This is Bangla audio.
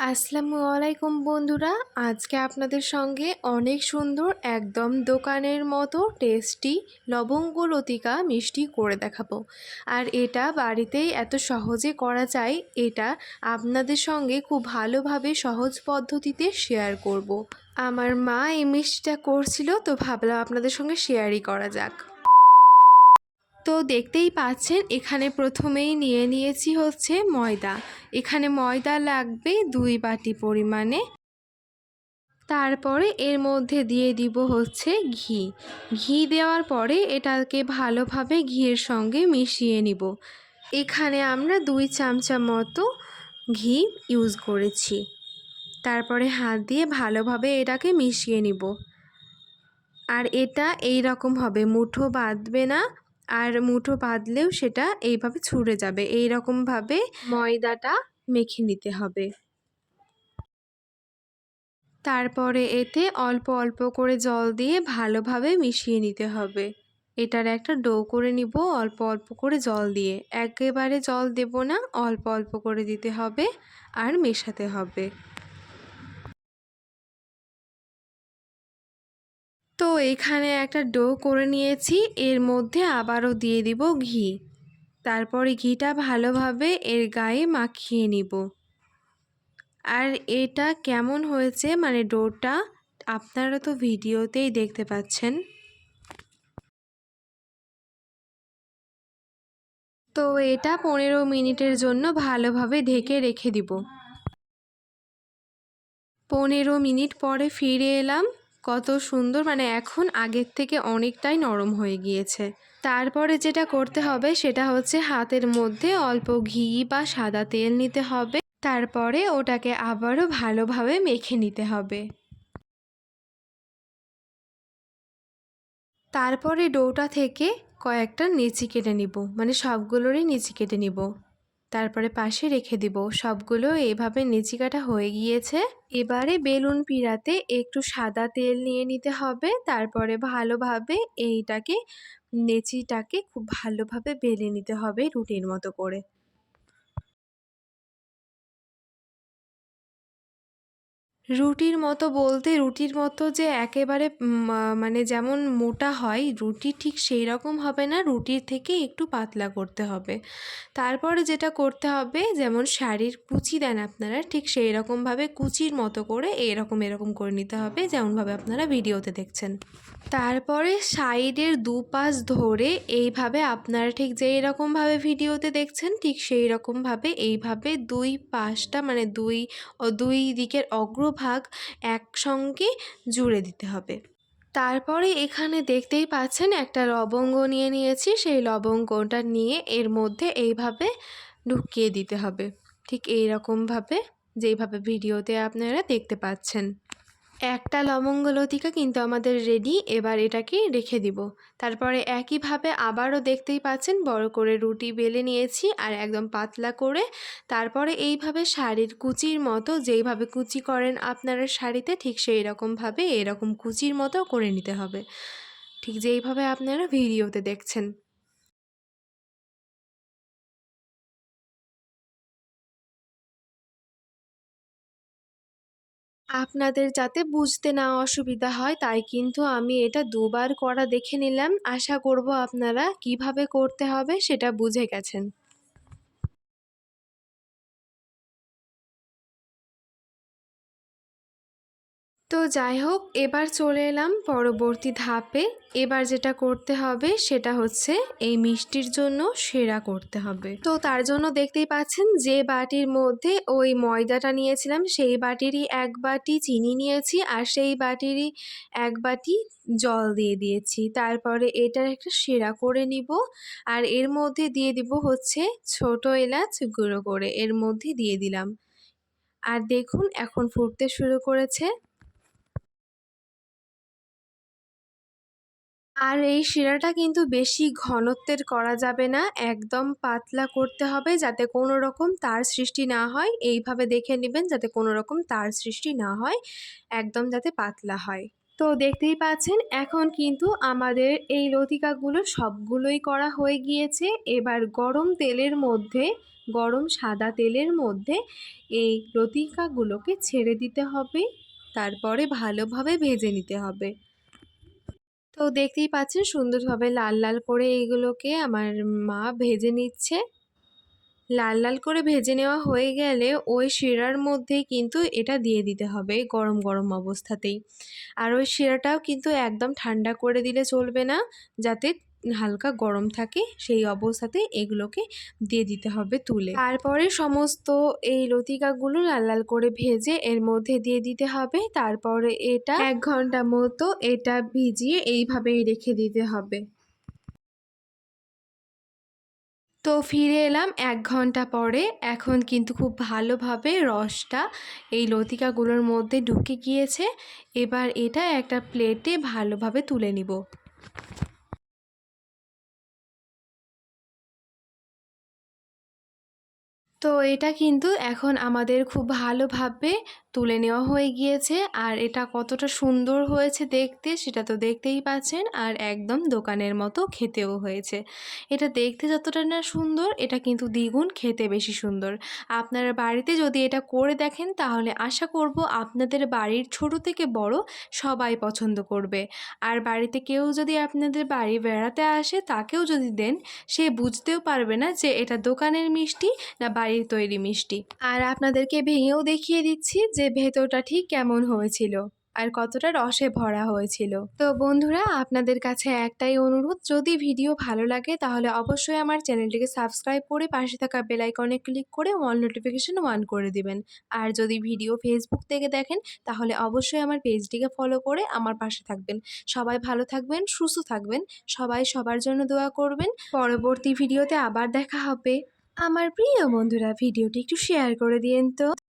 আসসালামু আলাইকুম বন্ধুরা, আজকে আপনাদের সঙ্গে অনেক সুন্দর একদম দোকানের মতো টেস্টি লবঙ্গ লতিকা মিষ্টি করে দেখাবো। আর এটা বাড়িতেই এত সহজে করা যায়, এটা আপনাদের সঙ্গে খুব ভালোভাবে সহজ পদ্ধতিতে শেয়ার করব। আমার মা এই মিষ্টিটা করছিল, তো ভাবলাম আপনাদের সঙ্গে শেয়ারই করা যাক। তো দেখতেই পাচ্ছেন এখানে প্রথমেই নিয়ে নিয়েছি হচ্ছে ময়দা। এখানে ময়দা লাগবে 2 বাটি পরিমাণে। তারপরে এর মধ্যে দিয়ে দিব হচ্ছে ঘি। ঘি দেওয়ার পরে এটাকে ভালোভাবে ঘিয়ের সঙ্গে মিশিয়ে নিব। এখানে আমরা 2 চামচা মতো ঘি ইউজ করেছি। তারপরে হাত দিয়ে ভালোভাবে এটাকে মিশিয়ে নিব। আর এটা এই রকম হবে, মুঠো বাঁধবে না, আর মুঠো বাঁধলেও সেটা এইভাবে ছুঁড়ে যাবে। এই রকমভাবে ময়দাটা মেখে নিতে হবে। তারপরে এতে অল্প অল্প করে জল দিয়ে ভালোভাবে মিশিয়ে নিতে হবে। এটার একটা ডো করে নিব অল্প অল্প করে জল দিয়ে। একেবারে জল দেব না, অল্প অল্প করে দিতে হবে আর মেশাতে হবে। তো এখানে একটা ডো করে নিয়েছি, এর মধ্যে আবারও দিয়ে দিব ঘি। তারপরে ঘিটা ভালোভাবে এর গায়ে মাখিয়ে নিব। আর এটা কেমন হয়েছে মানে ডোটা আপনারা তো ভিডিওতেই দেখতে পাচ্ছেন। তো এটা 15 মিনিটের জন্য ভালোভাবে ঢেকে রেখে দিব। 15 মিনিট পরে ফিরে এলাম। কত সুন্দর, মানে এখন আগের থেকে অনেকটাই নরম হয়ে গিয়েছে। তারপরে যেটা করতে হবে সেটা হচ্ছে হাতের মধ্যে অল্প ঘি বা সাদা তেল নিতে হবে। তারপরে ওটাকে আবারও ভালোভাবে মেখে নিতে হবে। তারপরে ডোটা থেকে কয়েকটা নেচি কেটে নিব, মানে সবগুলোরই নেচি কেটে নিব। তারপরে পাশে রেখে দিব। সবগুলো এইভাবে নেচি কাটা হয়ে গিয়েছে। এবারে বেলুন পিঁড়াতে একটু সাদা তেল নিয়ে নিতে হবে। তারপরে ভালোভাবে এইটাকে নেচিটাকে খুব ভালোভাবে বেলে নিতে হবে রুটির মতো করে। রুটির মতো বলতে রুটির মতো যে একেবারে মানে যেমন মোটা হয় রুটি, ঠিক সেই রকম হবে না, রুটির থেকে একটু পাতলা করতে হবে। তারপরে যেটা করতে হবে, যেমন শাড়ির কুচি দেন আপনারা, ঠিক সেই রকমভাবে কুচির মতো করে এরকম করে নিতে হবে, যেমনভাবে আপনারা ভিডিওতে দেখছেন। তারপরে সাইডের দুপাশ ধরে এইভাবে আপনারা ঠিক যেই রকমভাবে ভিডিওতে দেখছেন ঠিক সেই রকমভাবে এইভাবে দুই পাশটা, মানে দুই দিকের অগ্রভাগ একসঙ্গে জুড়ে দিতে হবে। তারপরে এখানে দেখতেই পাচ্ছেন একটা লবঙ্গ নিয়ে নিয়েছি। সেই লবঙ্গটা নিয়ে এর মধ্যে এইভাবে ঢুকিয়ে দিতে হবে, ঠিক এই রকমভাবে যেইভাবে ভিডিওতে আপনারা দেখতে পাচ্ছেন। একটা লবঙ্গ লতিকা কিন্তু আমাদের রেডি। এবার এটাকে রেখে দিব। তারপরে একইভাবে আবারও দেখতেই পাচ্ছেন বড় করে রুটি বেলে নিয়েছি আর একদম পাতলা করে। তারপরে এইভাবে শাড়ির কুচির মতো, যেইভাবে কুচি করেন আপনারা শাড়িতে, ঠিক সেই রকমভাবে এরকম কুচির মতো করে নিতে হবে, ঠিক যেইভাবে আপনারা ভিডিওতে দেখছেন। আপনাদের যাতে বুঝতে না অসুবিধা হয় তাই কিন্তু আমি এটা দুবার করা দেখে নিলাম। আশা করব আপনারা কিভাবে করতে হবে সেটা বুঝে গেছেন। তো যাই হোক, এবার চলে এলাম পরবর্তী ধাপে। এবার যেটা করতে হবে সেটা হচ্ছে এই মিষ্টির জন্য সেরা করতে হবে। তো তার জন্য দেখতেই পাচ্ছেন যে বাটির মধ্যে ওই ময়দাটা নিয়েছিলাম সেই বাটিরই 1 বাটি চিনি নিয়েছি, আর সেই বাটিরই 1 বাটি জল দিয়ে দিয়েছি। তারপরে এটার একটা সেরা করে নিব। আর এর মধ্যে দিয়ে দিব হচ্ছে ছোট এলাচ গুঁড়ো করে, এর মধ্যে দিয়ে দিলাম। আর দেখুন এখন ফুটতে শুরু করেছে। আর এই শিরাটা কিন্তু বেশি ঘনত্বের করা যাবে না, একদম পাতলা করতে হবে যাতে কোনো রকম তার সৃষ্টি না হয়। এইভাবে দেখে নেবেন যাতে কোনো রকম তার সৃষ্টি না হয়, একদম যাতে পাতলা হয়। তো দেখতেই পাচ্ছেন এখন কিন্তু আমাদের এই লতিকাগুলো সবগুলোই করা হয়ে গিয়েছে। এবার গরম তেলের মধ্যে গরম সাদা তেলের মধ্যে এই লতিকাগুলোকে ছেড়ে দিতে হবে, তারপরে ভালোভাবে ভেজে নিতে হবে। তো দেখতেই পাচ্ছেন সুন্দরভাবে লাল লাল করে এইগুলোকে আমার মা ভেজে নিচ্ছে। লাল লাল করে ভেজে নেওয়া হয়ে গেলে ওই শিরার মধ্যেই কিন্তু এটা দিয়ে দিতে হবে গরম গরম অবস্থাতেই। আর ওই শিরাটাও কিন্তু একদম ঠান্ডা করে দিলে চলবে না, যাতে হালকা গরম থাকে সেই অবস্থাতেই এগুলোকে দিয়ে দিতে হবে তুলে। তারপরে সমস্ত এই লতিকাগুলো লাল লাল করে ভেজে এর মধ্যে দিয়ে দিতে হবে। তারপরে এটা 1 ঘন্টা মতো এটা ভিজিয়ে এইভাবেই রেখে দিতে হবে। তো ফিরে এলাম 1 ঘন্টা পরে। এখন কিন্তু খুব ভালোভাবে রসটা এই লতিকাগুলোর মধ্যে ঢুকে গিয়েছে। এবার এটা একটা প্লেটে ভালোভাবে তুলে নিব। তো এটা কিন্তু এখন আমাদের খুব ভালোভাবে তুলে নেওয়া হয়ে গিয়েছে। আর এটা কতটা সুন্দর হয়েছে দেখতে সেটা তো দেখতেই পাচ্ছেন, আর একদম দোকানের মতো খেতেও হয়েছে। এটা দেখতে যতটা না সুন্দর, এটা কিন্তু দ্বিগুণ খেতে বেশি সুন্দর। আপনারা বাড়িতে যদি এটা করে দেখেন তাহলে আশা করব আপনাদের বাড়ির ছোট থেকে বড় সবাই পছন্দ করবে। আর বাড়িতে কেউ যদি আপনাদের বাড়ি বেড়াতে আসে তাকেও যদি দেন, সে বুঝতেও পারবে না যে এটা দোকানের মিষ্টি না বাড়ির তৈরি মিষ্টি। আর আপনাদেরকে ভেঙেও দেখিয়ে দিচ্ছি যে ভেতরটা ঠিক কেমন হয়েছিল আর কতটা রসে ভরা হয়েছিল। তো বন্ধুরা, আপনাদের কাছে একটাই অনুরোধ, যদি ভিডিও ভালো লাগে তাহলে অবশ্যই আমার চ্যানেলটিকে সাবস্ক্রাইব করে পাশে থাকা বেল আইকনে ক্লিক করে অল নোটিফিকেশন অন করে দিবেন। আর যদি ভিডিও ফেসবুক থেকে দেখেন তাহলে অবশ্যই আমার পেজটিকে ফলো করে আমার পাশে থাকবেন। সবাই ভালো থাকবেন, সুস্থ থাকবেন, সবাই সবার জন্য দোয়া করবেন। পরবর্তী ভিডিওতে আবার দেখা হবে। আমার প্রিয় বন্ধুরা, ভিডিওটি একটু শেয়ার করে দিয়েন তো।